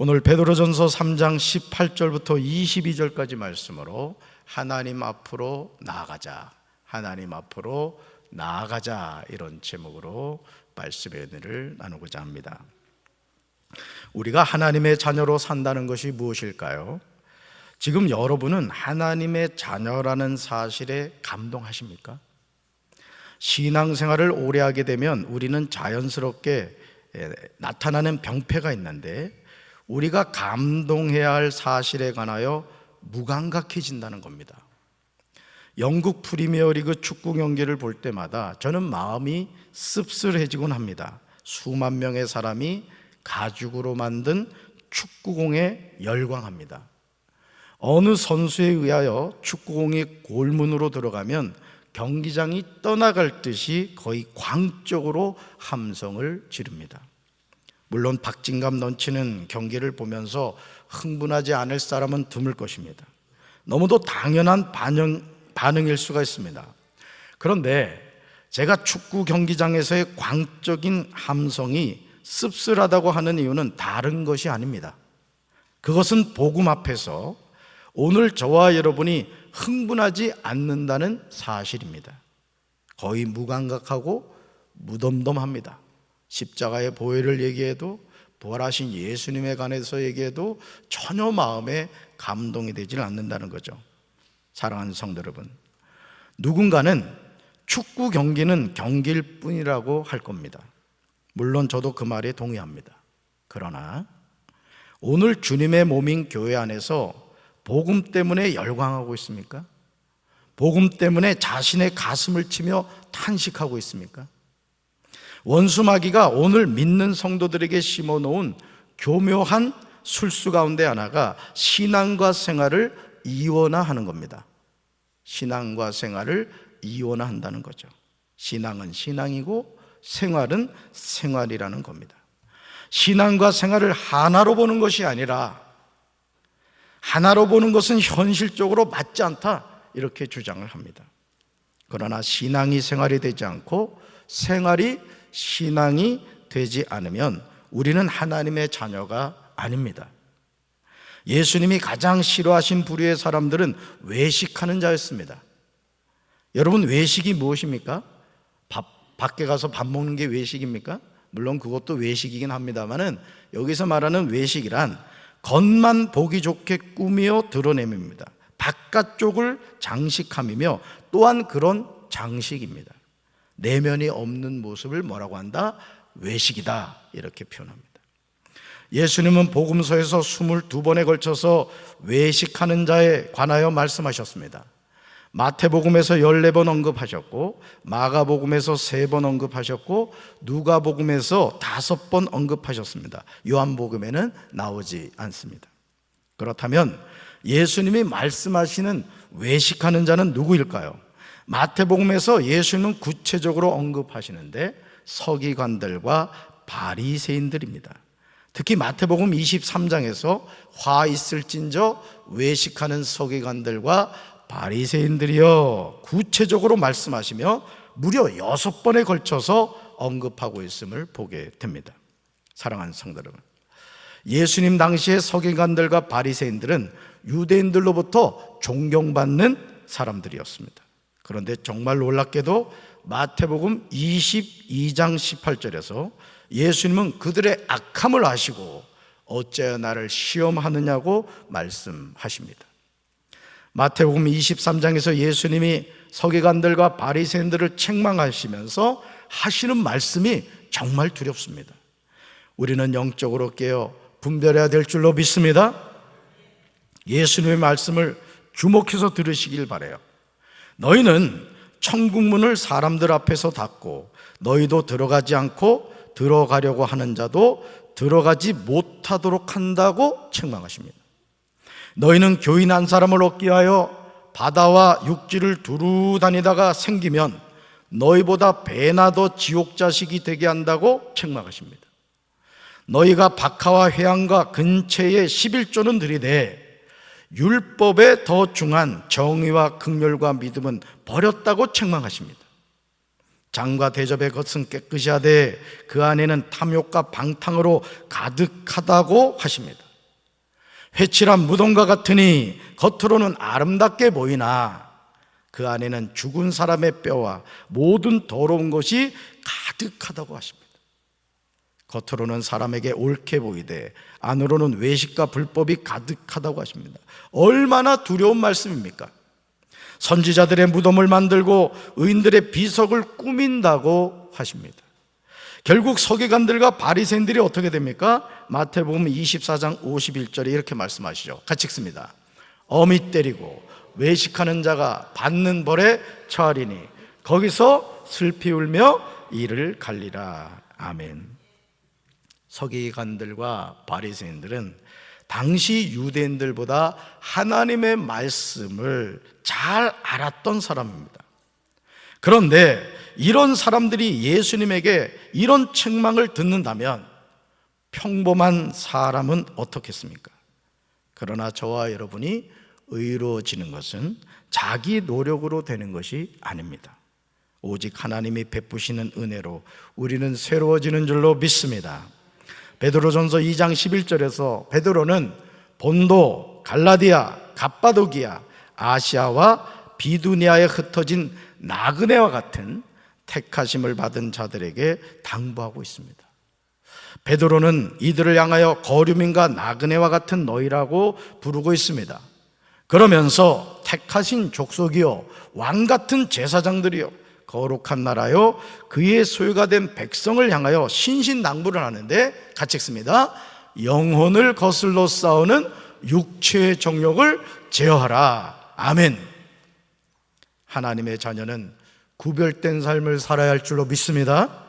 오늘 베드로전서 3장 18절부터 22절까지 말씀으로 하나님 앞으로 나아가자, 하나님 앞으로 나아가자, 이런 제목으로 말씀의 은혜를 나누고자 합니다. 우리가 하나님의 자녀로 산다는 것이 무엇일까요? 지금 여러분은 하나님의 자녀라는 사실에 감동하십니까? 신앙생활을 오래 하게 되면 우리는 자연스럽게 나타나는 병폐가 있는데, 우리가 감동해야 할 사실에 관하여 무감각해진다는 겁니다. 영국 프리미어리그 축구 경기를 볼 때마다 저는 마음이 씁쓸해지곤 합니다. 수만 명의 사람이 가죽으로 만든 축구공에 열광합니다. 어느 선수에 의하여 축구공이 골문으로 들어가면 경기장이 떠나갈 듯이 거의 광적으로 함성을 지릅니다. 물론 박진감 넘치는 경기를 보면서 흥분하지 않을 사람은 드물 것입니다. 너무도 당연한 반응일 수가 있습니다. 그런데 제가 축구 경기장에서의 광적인 함성이 씁쓸하다고 하는 이유는 다른 것이 아닙니다. 그것은 복음 앞에서 오늘 저와 여러분이 흥분하지 않는다는 사실입니다. 거의 무감각하고 무덤덤합니다. 십자가의 보혈을 얘기해도, 부활하신 예수님에 관해서 얘기해도 전혀 마음에 감동이 되질 않는다는 거죠. 사랑하는 성도 여러분, 누군가는 축구 경기는 경기일 뿐이라고 할 겁니다. 물론 저도 그 말에 동의합니다. 그러나 오늘 주님의 몸인 교회 안에서 복음 때문에 열광하고 있습니까? 복음 때문에 자신의 가슴을 치며 탄식하고 있습니까? 원수마귀가 오늘 믿는 성도들에게 심어놓은 교묘한 술수 가운데 하나가 신앙과 생활을 이원화하는 겁니다. 신앙과 생활을 이원화한다는 거죠. 신앙은 신앙이고 생활은 생활이라는 겁니다. 신앙과 생활을 하나로 보는 것이 아니라, 하나로 보는 것은 현실적으로 맞지 않다, 이렇게 주장을 합니다. 그러나 신앙이 생활이 되지 않고 생활이 신앙이 되지 않으면 우리는 하나님의 자녀가 아닙니다. 예수님이 가장 싫어하신 부류의 사람들은 외식하는 자였습니다. 여러분, 외식이 무엇입니까? 밖에 가서 밥 먹는 게 외식입니까? 물론 그것도 외식이긴 합니다만은, 여기서 말하는 외식이란 겉만 보기 좋게 꾸미어 드러냄입니다. 바깥쪽을 장식함이며 또한 그런 장식입니다. 내면이 없는 모습을 뭐라고 한다? 외식이다, 이렇게 표현합니다. 예수님은 복음서에서 22번에 걸쳐서 외식하는 자에 관하여 말씀하셨습니다. 마태복음에서 14번 언급하셨고, 마가복음에서 3번 언급하셨고, 누가복음에서 5번 언급하셨습니다. 요한복음에는 나오지 않습니다. 그렇다면 예수님이 말씀하시는 외식하는 자는 누구일까요? 마태복음에서 예수님은 구체적으로 언급하시는데 서기관들과 바리새인들입니다. 특히 마태복음 23장에서 화 있을진저 외식하는 서기관들과 바리새인들이여, 구체적으로 말씀하시며 무려 6번에 걸쳐서 언급하고 있음을 보게 됩니다. 사랑하는 성도 여러분, 예수님 당시의 서기관들과 바리새인들은 유대인들로부터 존경받는 사람들이었습니다. 그런데 정말 놀랍게도 마태복음 22장 18절에서 예수님은 그들의 악함을 아시고 어찌하여 나를 시험하느냐고 말씀하십니다. 마태복음 23장에서 예수님이 서기관들과 바리새인들을 책망하시면서 하시는 말씀이 정말 두렵습니다. 우리는 영적으로 깨어 분별해야 될 줄로 믿습니다. 예수님의 말씀을 주목해서 들으시길 바라요. 너희는 천국문을 사람들 앞에서 닫고 너희도 들어가지 않고 들어가려고 하는 자도 들어가지 못하도록 한다고 책망하십니다. 너희는 교인 한 사람을 얻기 위하여 바다와 육지를 두루 다니다가 생기면 너희보다 배나 더 지옥 자식이 되게 한다고 책망하십니다. 너희가 박하와 회양과 근체의 11조는 들이되 율법에 더 중한 정의와 긍휼과 믿음은 버렸다고 책망하십니다. 장과 대접의 것은 깨끗이 하되 그 안에는 탐욕과 방탕으로 가득하다고 하십니다. 회칠한 무덤과 같으니 겉으로는 아름답게 보이나 그 안에는 죽은 사람의 뼈와 모든 더러운 것이 가득하다고 하십니다. 겉으로는 사람에게 옳게 보이되 안으로는 외식과 불법이 가득하다고 하십니다. 얼마나 두려운 말씀입니까? 선지자들의 무덤을 만들고 의인들의 비석을 꾸민다고 하십니다. 결국 서기관들과 바리새인들이 어떻게 됩니까? 마태복음 24장 51절에 이렇게 말씀하시죠. 같이 읽습니다. 어미 때리고 외식하는 자가 받는 벌에 처하리니 거기서 슬피 울며 이를 갈리라. 아멘. 서기관들과 바리새인들은 당시 유대인들보다 하나님의 말씀을 잘 알았던 사람입니다. 그런데 이런 사람들이 예수님에게 이런 책망을 듣는다면 평범한 사람은 어떻겠습니까? 그러나 저와 여러분이 의로워지는 것은 자기 노력으로 되는 것이 아닙니다. 오직 하나님이 베푸시는 은혜로 우리는 새로워지는 줄로 믿습니다. 베드로전서 2장 11절에서 베드로는 본도, 갈라디아, 갑바도기아, 아시아와 비두니아에 흩어진 나그네와 같은 택하심을 받은 자들에게 당부하고 있습니다. 베드로는 이들을 향하여 거류민과 나그네와 같은 너희라고 부르고 있습니다. 그러면서 택하신 족속이요 왕 같은 제사장들이요 거룩한 나라요 그의 소유가 된 백성을 향하여 신신당부를 하는데 같이 읽습니다. 영혼을 거슬러 싸우는 육체의 정욕을 제어하라. 아멘. 하나님의 자녀는 구별된 삶을 살아야 할 줄로 믿습니다.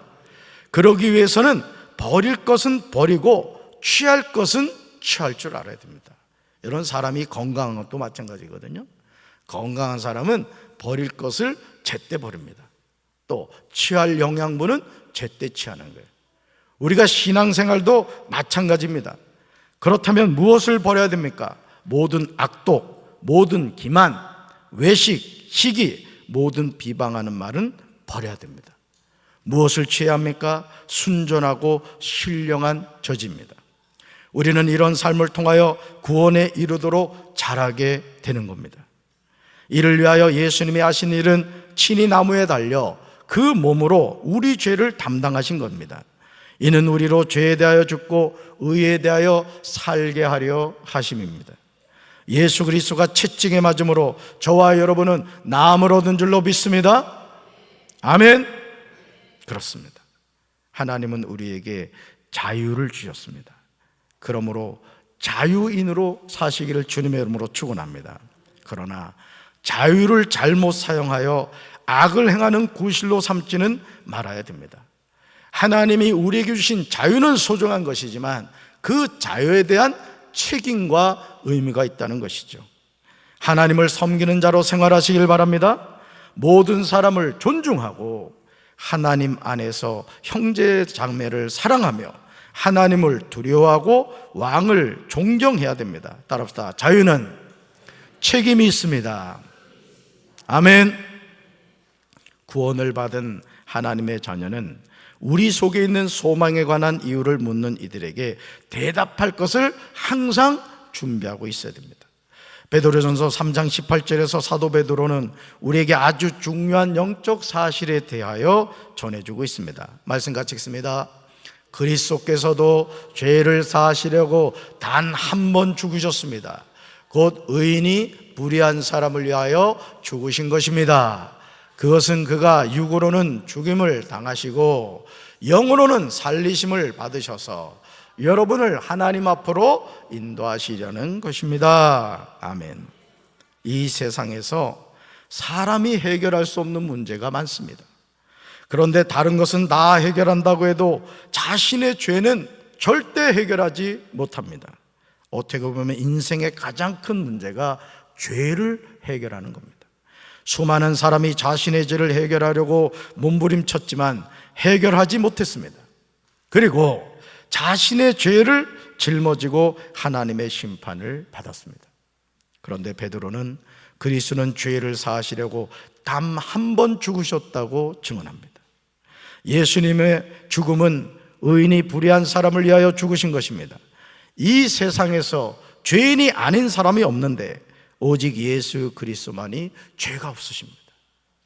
그러기 위해서는 버릴 것은 버리고 취할 것은 취할 줄 알아야 됩니다. 이런 사람이 건강한 것도 마찬가지거든요. 건강한 사람은 버릴 것을 제때 버립니다. 또 취할 영양분은 제때 취하는 거예요. 우리가 신앙생활도 마찬가지입니다. 그렇다면 무엇을 버려야 됩니까? 모든 악독, 모든 기만, 외식, 시기, 모든 비방하는 말은 버려야 됩니다. 무엇을 취해야 합니까? 순전하고 신령한 저지입니다. 우리는 이런 삶을 통하여 구원에 이르도록 자라게 되는 겁니다. 이를 위하여 예수님이 하신 일은 친히 나무에 달려 그 몸으로 우리 죄를 담당하신 겁니다. 이는 우리로 죄에 대하여 죽고 의에 대하여 살게 하려 하심입니다. 예수 그리스도가 채찍에 맞음으로 저와 여러분은 나음을 얻은 줄로 믿습니다. 아멘. 그렇습니다. 하나님은 우리에게 자유를 주셨습니다. 그러므로 자유인으로 사시기를 주님의 이름으로 축원합니다. 그러나 자유를 잘못 사용하여 악을 행하는 구실로 삼지는 말아야 됩니다. 하나님이 우리에게 주신 자유는 소중한 것이지만 그 자유에 대한 책임과 의미가 있다는 것이죠. 하나님을 섬기는 자로 생활하시길 바랍니다. 모든 사람을 존중하고 하나님 안에서 형제 자매를 사랑하며 하나님을 두려워하고 왕을 존경해야 됩니다. 따라합시다. 자유는 책임이 있습니다. 아멘. 구원을 받은 하나님의 자녀는 우리 속에 있는 소망에 관한 이유를 묻는 이들에게 대답할 것을 항상 준비하고 있어야 됩니다. 베드로전서 3장 18절에서 사도 베드로는 우리에게 아주 중요한 영적 사실에 대하여 전해주고 있습니다. 말씀 같이 읽습니다. 그리스도께서도 죄를 사하시려고 단 한 번 죽으셨습니다. 곧 의인이 불의한 사람을 위하여 죽으신 것입니다. 그것은 그가 육으로는 죽임을 당하시고 영으로는 살리심을 받으셔서 여러분을 하나님 앞으로 인도하시려는 것입니다. 아멘. 이 세상에서 사람이 해결할 수 없는 문제가 많습니다. 그런데 다른 것은 다 해결한다고 해도 자신의 죄는 절대 해결하지 못합니다. 어떻게 보면 인생의 가장 큰 문제가 죄를 해결하는 겁니다. 수많은 사람이 자신의 죄를 해결하려고 몸부림쳤지만 해결하지 못했습니다. 그리고 자신의 죄를 짊어지고 하나님의 심판을 받았습니다. 그런데 베드로는 그리스도는 죄를 사하시려고 단 한 번 죽으셨다고 증언합니다. 예수님의 죽음은 의인이 불의한 사람을 위하여 죽으신 것입니다. 이 세상에서 죄인이 아닌 사람이 없는데 오직 예수 그리스도만이 죄가 없으십니다.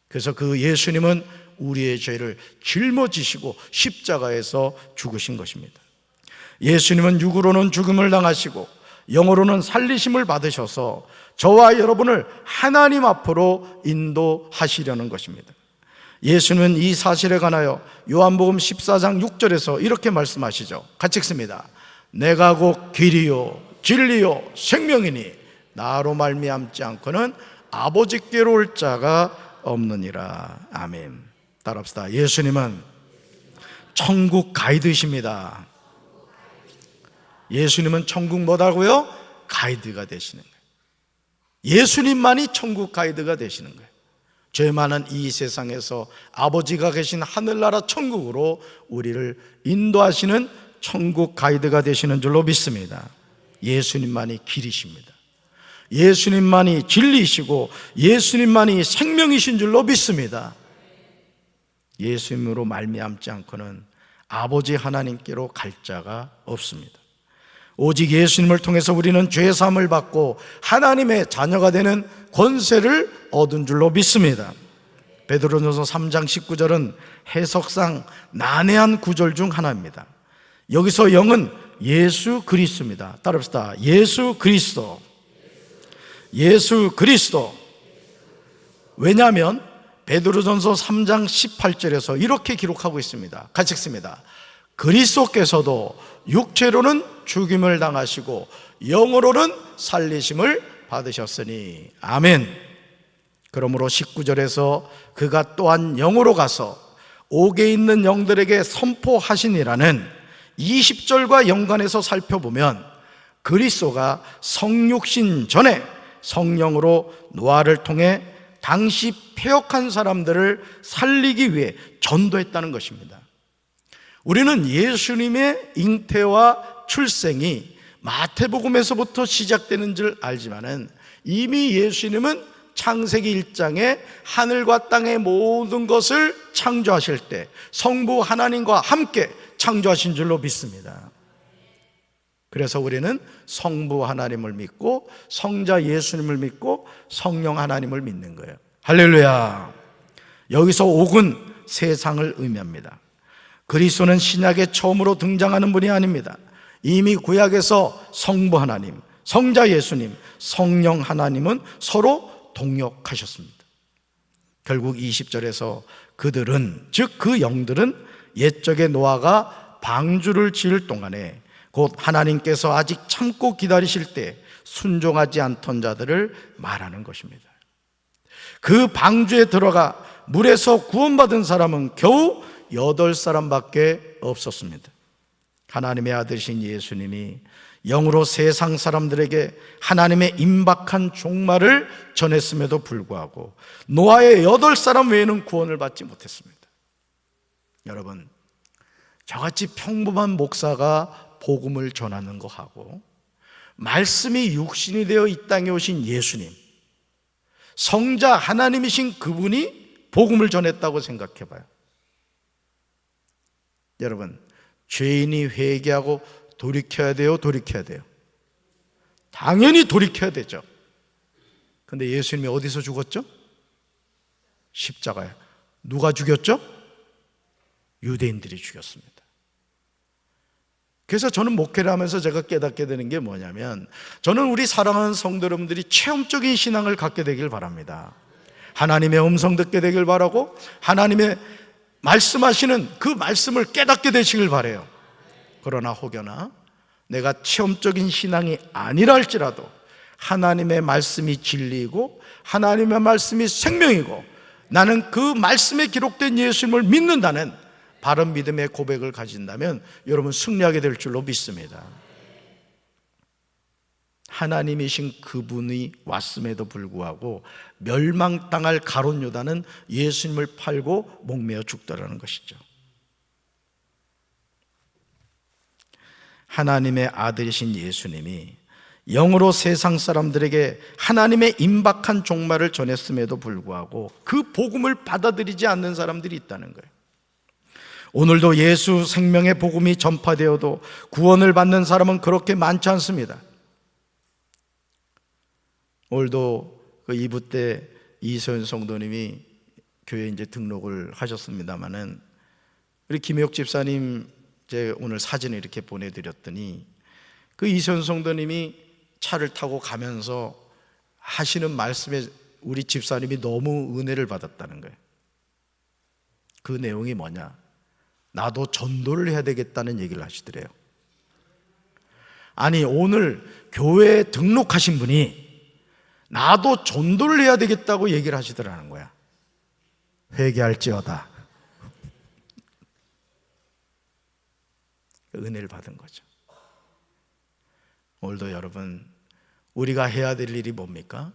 그래서 그 예수님은 우리의 죄를 짊어지시고 십자가에서 죽으신 것입니다. 예수님은 육으로는 죽음을 당하시고 영으로는 살리심을 받으셔서 저와 여러분을 하나님 앞으로 인도하시려는 것입니다. 예수님은 이 사실에 관하여 요한복음 14장 6절에서 이렇게 말씀하시죠. 같이 읽습니다. 내가 곧 길이요 진리요 생명이니 나로 말미암지 않고는 아버지께로 올 자가 없느니라. 아멘. 따라합시다. 예수님은 천국 가이드이십니다. 예수님은 천국 뭐다고요? 가이드가 되시는 거예요. 예수님만이 천국 가이드가 되시는 거예요. 죄 많은 이 세상에서 아버지가 계신 하늘나라 천국으로 우리를 인도하시는 천국 가이드가 되시는 줄로 믿습니다. 예수님만이 길이십니다. 예수님만이 진리이시고 예수님만이 생명이신 줄로 믿습니다. 예수님으로 말미암지 않고는 아버지 하나님께로 갈 자가 없습니다. 오직 예수님을 통해서 우리는 죄사함을 받고 하나님의 자녀가 되는 권세를 얻은 줄로 믿습니다. 베드로전서 3장 19절은 해석상 난해한 구절 중 하나입니다. 여기서 영은 예수 그리스도입니다. 따라합시다. 예수 그리스도. 예수 그리스도. 왜냐하면 베드로전서 3장 18절에서 이렇게 기록하고 있습니다. 같이 읽습니다. 그리스도께서도 육체로는 죽임을 당하시고 영으로는 살리심을 받으셨으니. 아멘. 그러므로 19절에서 그가 또한 영으로 가서 옥에 있는 영들에게 선포하시니라는 20절과 연관해서 살펴보면 그리스도가 성육신 전에 성령으로 노아를 통해 당시 패역한 사람들을 살리기 위해 전도했다는 것입니다. 우리는 예수님의 잉태와 출생이 마태복음에서부터 시작되는 줄 알지만은 이미 예수님은 창세기 1장에 하늘과 땅의 모든 것을 창조하실 때 성부 하나님과 함께 창조하신 줄로 믿습니다. 그래서 우리는 성부 하나님을 믿고 성자 예수님을 믿고 성령 하나님을 믿는 거예요. 할렐루야. 여기서 옥은 세상을 의미합니다. 그리스도는 신약에 처음으로 등장하는 분이 아닙니다. 이미 구약에서 성부 하나님, 성자 예수님, 성령 하나님은 서로 동역하셨습니다. 결국 20절에서 그들은, 즉 그 영들은 옛적의 노아가 방주를 지을 동안에 곧 하나님께서 아직 참고 기다리실 때 순종하지 않던 자들을 말하는 것입니다. 그 방주에 들어가 물에서 구원받은 사람은 겨우 8사람밖에 없었습니다. 하나님의 아들이신 예수님이 영으로 세상 사람들에게 하나님의 임박한 종말을 전했음에도 불구하고 노아의 8사람 외에는 구원을 받지 못했습니다. 여러분, 저같이 평범한 목사가 복음을 전하는 것하고 말씀이 육신이 되어 이 땅에 오신 예수님, 성자 하나님이신 그분이 복음을 전했다고 생각해 봐요. 여러분, 죄인이 회개하고 돌이켜야 돼요? 돌이켜야 돼요? 당연히 돌이켜야 되죠. 근데 예수님이 어디서 죽었죠? 십자가에. 누가 죽였죠? 유대인들이 죽였습니다. 그래서 저는 목회를 하면서 제가 깨닫게 되는 게 뭐냐면, 저는 우리 사랑하는 성도 여러분들이 체험적인 신앙을 갖게 되길 바랍니다. 하나님의 음성 듣게 되길 바라고 하나님의 말씀하시는 그 말씀을 깨닫게 되시길 바라요. 그러나 혹여나 내가 체험적인 신앙이 아니라 할지라도 하나님의 말씀이 진리이고 하나님의 말씀이 생명이고 나는 그 말씀에 기록된 예수님을 믿는다는 바른 믿음의 고백을 가진다면 여러분 승리하게 될 줄로 믿습니다. 하나님이신 그분이 왔음에도 불구하고 멸망당할 가룟 유다는 예수님을 팔고 목매어 죽더라는 것이죠. 하나님의 아들이신 예수님이 영으로 세상 사람들에게 하나님의 임박한 종말을 전했음에도 불구하고 그 복음을 받아들이지 않는 사람들이 있다는 거예요. 오늘도 예수 생명의 복음이 전파되어도 구원을 받는 사람은 그렇게 많지 않습니다. 오늘도 그 2부 때 이소연 성도님이 교회에 이제 등록을 하셨습니다마는 우리 김혜옥 집사님 제 오늘 사진을 이렇게 보내드렸더니 그 이소연 성도님이 차를 타고 가면서 하시는 말씀에 우리 집사님이 너무 은혜를 받았다는 거예요. 그 내용이 뭐냐? 나도 전도를 해야 되겠다는 얘기를 하시더래요. 아니, 오늘 교회에 등록하신 분이 나도 전도를 해야 되겠다고 얘기를 하시더라는 거야. 회개할지어다. 은혜를 받은 거죠. 오늘도 여러분, 우리가 해야 될 일이 뭡니까?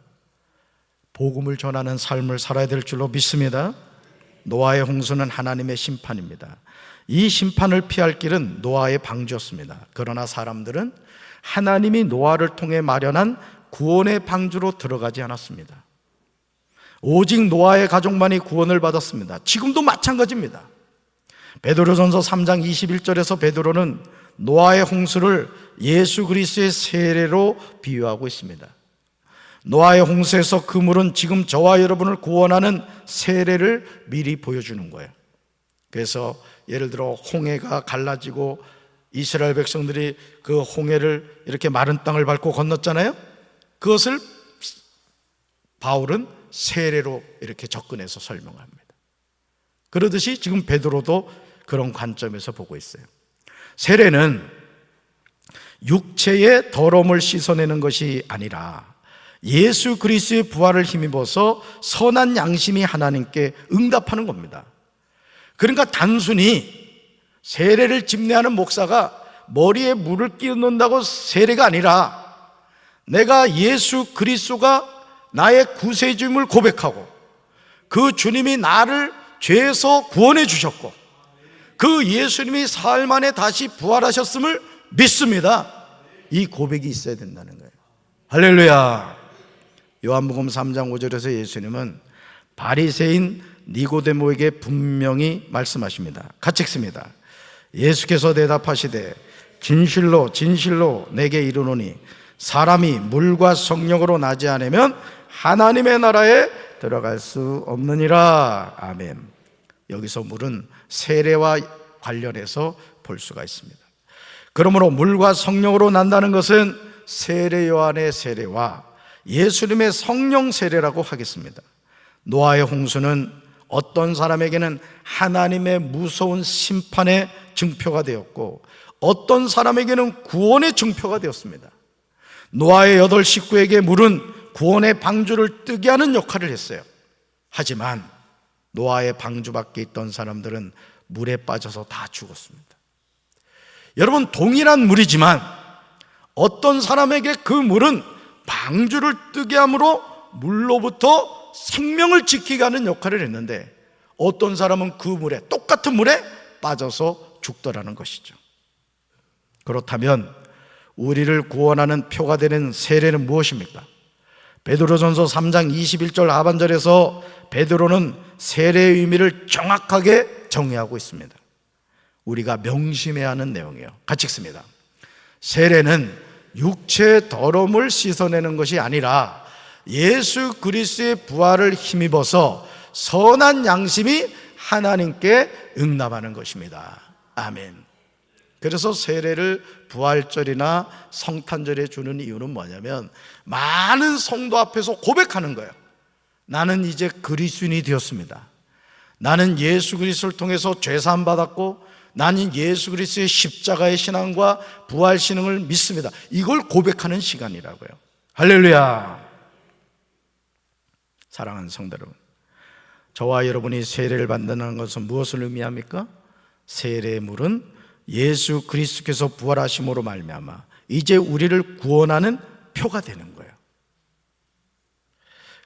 복음을 전하는 삶을 살아야 될 줄로 믿습니다. 노아의 홍수는 하나님의 심판입니다. 이 심판을 피할 길은 노아의 방주였습니다. 그러나 사람들은 하나님이 노아를 통해 마련한 구원의 방주로 들어가지 않았습니다. 오직 노아의 가족만이 구원을 받았습니다. 지금도 마찬가지입니다. 베드로전서 3장 21절에서 베드로는 노아의 홍수를 예수 그리스도의 세례로 비유하고 있습니다. 노아의 홍수에서 그 물은 지금 저와 여러분을 구원하는 세례를 미리 보여주는 거예요. 그래서 예를 들어 홍해가 갈라지고 이스라엘 백성들이 그 홍해를 이렇게 마른 땅을 밟고 건넜잖아요. 그것을 바울은 세례로 이렇게 접근해서 설명합니다. 그러듯이 지금 베드로도 그런 관점에서 보고 있어요. 세례는 육체의 더러움을 씻어내는 것이 아니라 예수 그리스도의 부활을 힘입어서 선한 양심이 하나님께 응답하는 겁니다. 그러니까 단순히 세례를 집례하는 목사가 머리에 물을 끼얹는다고 세례가 아니라 내가 예수 그리스도가 나의 구세주임을 고백하고 그 주님이 나를 죄에서 구원해 주셨고 그 예수님이 사흘 만에 다시 부활하셨음을 믿습니다. 이 고백이 있어야 된다는 거예요. 할렐루야. 요한복음 3장 5절에서 예수님은 바리새인 니고데모에게 분명히 말씀하십니다. 같이 읽습니다. 예수께서 대답하시되 진실로 진실로 내게 이르노니 사람이 물과 성령으로 나지 않으면 하나님의 나라에 들어갈 수 없느니라. 아멘. 여기서 물은 세례와 관련해서 볼 수가 있습니다. 그러므로 물과 성령으로 난다는 것은 세례 요한의 세례와 예수님의 성령 세례라고 하겠습니다. 노아의 홍수는 어떤 사람에게는 하나님의 무서운 심판의 증표가 되었고 어떤 사람에게는 구원의 증표가 되었습니다. 노아의 8 식구에게 물은 구원의 방주를 뜨게 하는 역할을 했어요. 하지만 노아의 방주 밖에 있던 사람들은 물에 빠져서 다 죽었습니다. 여러분, 동일한 물이지만 어떤 사람에게 그 물은 방주를 뜨게 함으로 물로부터 생명을 지키게 하는 역할을 했는데 어떤 사람은 그 물에, 똑같은 물에 빠져서 죽더라는 것이죠. 그렇다면 우리를 구원하는 표가 되는 세례는 무엇입니까? 베드로전서 3장 21절 하반절에서 베드로는 세례의 의미를 정확하게 정의하고 있습니다. 우리가 명심해야 하는 내용이에요. 같이 읽습니다. 세례는 육체의 더러움을 씻어내는 것이 아니라 예수 그리스도의 부활을 힘입어서 선한 양심이 하나님께 응답하는 것입니다. 아멘. 그래서 세례를 부활절이나 성탄절에 주는 이유는 뭐냐면 많은 성도 앞에서 고백하는 거예요. 나는 이제 그리스도인이 되었습니다. 나는 예수 그리스도를 통해서 죄사함 받았고 나는 예수 그리스도의 십자가의 신앙과 부활 신앙을 믿습니다. 이걸 고백하는 시간이라고요. 할렐루야. 사랑하는 성도 여러분, 저와 여러분이 세례를 받는다는 것은 무엇을 의미합니까? 세례의 물은 예수 그리스도께서 부활하심으로 말미암아 이제 우리를 구원하는 표가 되는 거예요.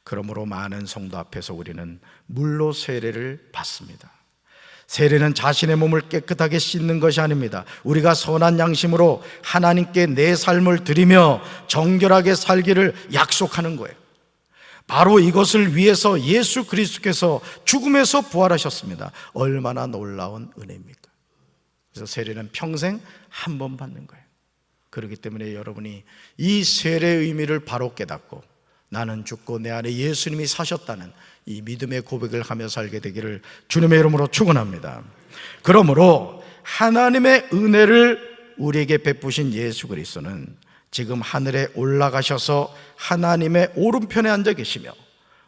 그러므로 많은 성도 앞에서 우리는 물로 세례를 받습니다. 세례는 자신의 몸을 깨끗하게 씻는 것이 아닙니다. 우리가 선한 양심으로 하나님께 내 삶을 드리며 정결하게 살기를 약속하는 거예요. 바로 이것을 위해서 예수 그리스도께서 죽음에서 부활하셨습니다. 얼마나 놀라운 은혜입니까? 그래서 세례는 평생 한 번 받는 거예요. 그렇기 때문에 여러분이 이 세례의 의미를 바로 깨닫고 나는 죽고 내 안에 예수님이 사셨다는 이 믿음의 고백을 하며 살게 되기를 주님의 이름으로 축원합니다. 그러므로 하나님의 은혜를 우리에게 베푸신 예수 그리스도는 지금 하늘에 올라가셔서 하나님의 오른편에 앉아 계시며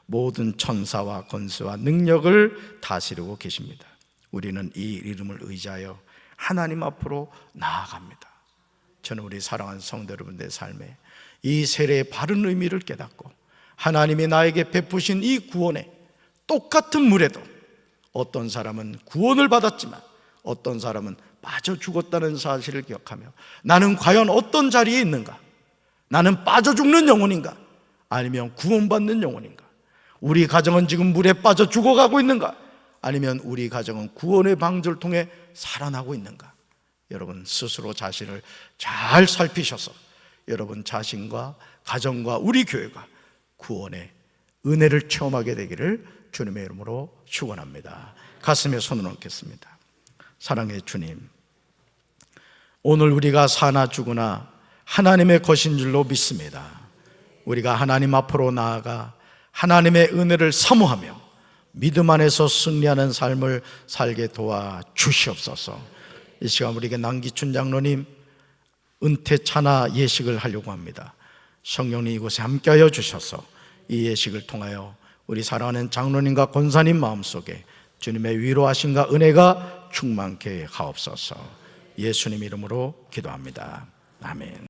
모든 천사와 권세와 능력을 다스리고 계십니다. 우리는 이 이름을 의지하여 하나님 앞으로 나아갑니다. 저는 우리 사랑하는 성도 여러분들의 삶에 이 세례의 바른 의미를 깨닫고 하나님이 나에게 베푸신 이 구원에 똑같은 물에도 어떤 사람은 구원을 받았지만 어떤 사람은 빠져 죽었다는 사실을 기억하며 나는 과연 어떤 자리에 있는가? 나는 빠져 죽는 영혼인가? 아니면 구원받는 영혼인가? 우리 가정은 지금 물에 빠져 죽어가고 있는가? 아니면 우리 가정은 구원의 방주를 통해 살아나고 있는가? 여러분 스스로 자신을 잘 살피셔서 여러분 자신과 가정과 우리 교회가 구원의 은혜를 체험하게 되기를 주님의 이름으로 축원합니다. 가슴에 손을 얹겠습니다. 사랑의 주님, 오늘 우리가 사나 죽으나 하나님의 것인 줄로 믿습니다. 우리가 하나님 앞으로 나아가 하나님의 은혜를 사모하며 믿음 안에서 승리하는 삶을 살게 도와 주시옵소서. 이 시간 우리에게 남기춘 장로님 은퇴 차나 예식을 하려고 합니다. 성령님 이곳에 함께하여 주셔서 이 예식을 통하여 우리 사랑하는 장로님과 권사님 마음속에 주님의 위로하심과 은혜가 충만케 하옵소서. 예수님 이름으로 기도합니다. 아멘.